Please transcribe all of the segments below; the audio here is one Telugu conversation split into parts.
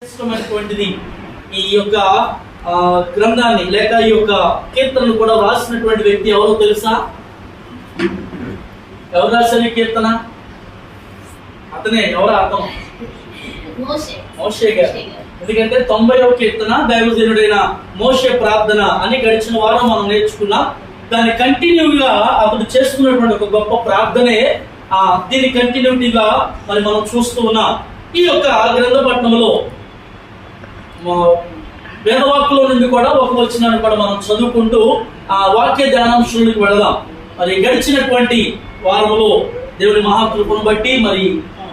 ఇష్టమైనటువంటిది ఈ యొక్క గ్రంథాన్ని లేక ఈ యొక్క కీర్తనను కూడా రాసినటువంటి వ్యక్తి ఎవరో తెలుసా? ఎవరు రాశారు కీర్తన? అతనే. ఎవరు అర్థం? మోషే గారు. ఎందుకంటే 90వ కీర్తన దైవజనుడైన మోషే ప్రార్థన అని గడిచిన వారం మనం నేర్చుకున్నాం. దాని కంటిన్యూగా అతడు చేసుకున్నటువంటి ఒక గొప్ప ప్రార్థనే దీని కంటిన్యూటీగా మరి మనం చూస్తూ ఉన్నాం. ఈ యొక్క గ్రంథపట్నంలో వేదవాక్కులో నుండి కూడా ఒక వచనాన్ని కూడా మనం చదువుకుంటూ ఆ వాక్య ధ్యానాంశానికి వెళదాం. మరి గడిచినటువంటి వారంలో దేవుని మహాకృపను బట్టి మరి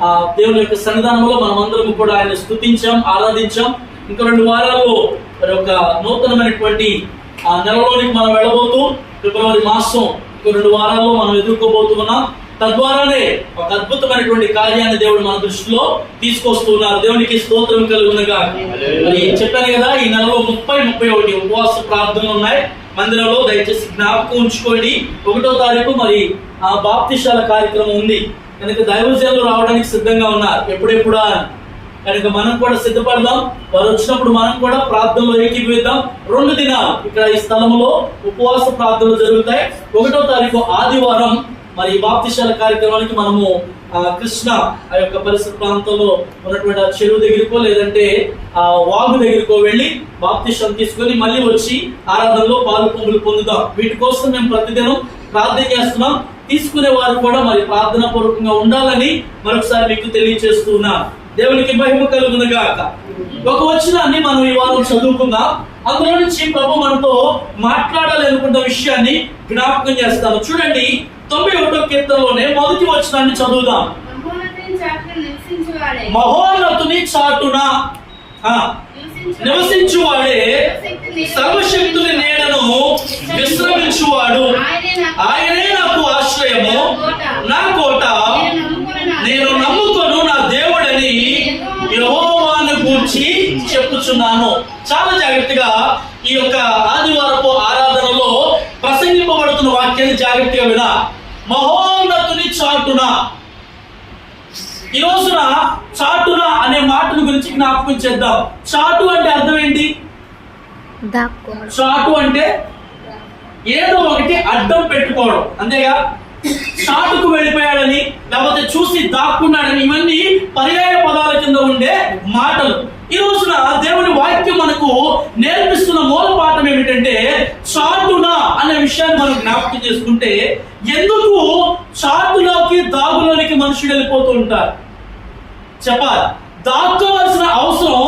ఆ దేవుని యొక్క సన్నిధానంలో మనం అందరం కూడా ఆయన స్తుతించాం, ఆరాధించాం. ఇంకా 2 వారాల్లో మరి ఒక నూతనమైనటువంటి ఆ నెలలోనికి మనం వెళ్ళబోతూ ఫిబ్రవరి మాసం ఇంకో 2 వారాల్లో మనం ఎదుర్కోబోతున్నాం. తద్వారానే ఒక అద్భుతమైనటువంటి కార్యాన్ని దేవుడు మన దృష్టిలో తీసుకొస్తున్నారు. దేవునికి స్తోత్రం కలుగునగా. మరి చెప్పాను కదా, ఈ నెలలో 30-31 ఉపవాస ప్రార్థనలు ఉన్నాయి మందిరంలో. దయచేసి జ్ఞాపకం ఉంచుకోండి. 1వ తారీఖు మరి ఆ బాప్తిశాల కార్యక్రమం ఉంది కనుక దైవజనులు రావడానికి సిద్ధంగా ఉన్నారు. ఎప్పుడెప్పుడా కనుక మనం కూడా సిద్ధపడదాం. వారు వచ్చినప్పుడు మనం కూడా ప్రార్థనలో ఏకీభవిద్దాం. 2 దినాలు ఇక్కడ ఈ స్థలంలో ఉపవాస ప్రార్థనలు జరుగుతాయి. 1వ తారీఖు ఆదివారం మరి బాప్తిశాల కార్యక్రమానికి మనము కృష్ణ ఆ యొక్క పరిసర ప్రాంతంలో ఉన్నటువంటి ఆ చెరువు దగ్గరకో లేదంటే ఆ వాగు దగ్గరకో వెళ్ళి బాప్తిశం తీసుకొని మళ్ళీ వచ్చి ఆరాధనలో పాలు పొంగులు పొందుతాం. వీటి కోసం మేము ప్రతిదినం ప్రార్థన చేస్తున్నాం. తీసుకునే వారు కూడా మరి ప్రార్థనా పూర్వకంగా ఉండాలని మరొకసారి మీకు తెలియజేస్తున్నాం. దేవునికి మహిమ కలుగునుగాక. ఒక వచనాన్ని మనం ఈ వారం చదువుకుందాం. అందులో నుంచి ప్రభు మనతో మాట్లాడాలి అనుకున్న విషయాన్ని జ్ఞాపకం చేస్తాను. చూడండి, 91వ కీర్తనలోనే మొదటి వచనాన్ని చదువుదాం. మహోన్నతుని చాటున నివసించువాడే సర్వశక్తుని నీడను విశ్రమించువాడు. ఆయనే నాకు ఆశ్రయము, నా కోట, నేను నమ్ముకొను నా దేవుడని యెహోవాను గూర్చి చెప్పుచున్నాను. చాలా జాగ్రత్తగా ఈ యొక్క ఆదివారపు ఆరాధనలో ప్రసంగింపబడుతున్న వాక్యాన్ని జాగ్రత్తగా వినా. మహోన్నతుని చాటున. ఈ రోజున చాటున అనే మాటల గురించి జ్ఞాపకం చేద్దాం. చాటు అంటే అర్థం ఏంటి? చాటు అంటే ఏదో ఒకటి అడ్డం పెట్టుకోవడం, అంతేగా. చాటుకు వెళ్ళిపోయాడని లేకపోతే చూసి దాక్కున్నాడని ఇవన్నీ పర్యాయ పదాల కింద ఉండే మాటలు. ఈ రోజున దేవుని వాక్యం మనకు నేర్పిస్తున్న మూల పాఠం ఏమిటంటే చాటున అనే విషయాన్ని మనం జ్ఞాపకం చేసుకుంటే, ఎందుకు చాటులోకి దాగులోనికి మనుషులు వెళ్ళిపోతూ ఉంటారు చెప్పాలి. దాక్కోవలసిన అవసరం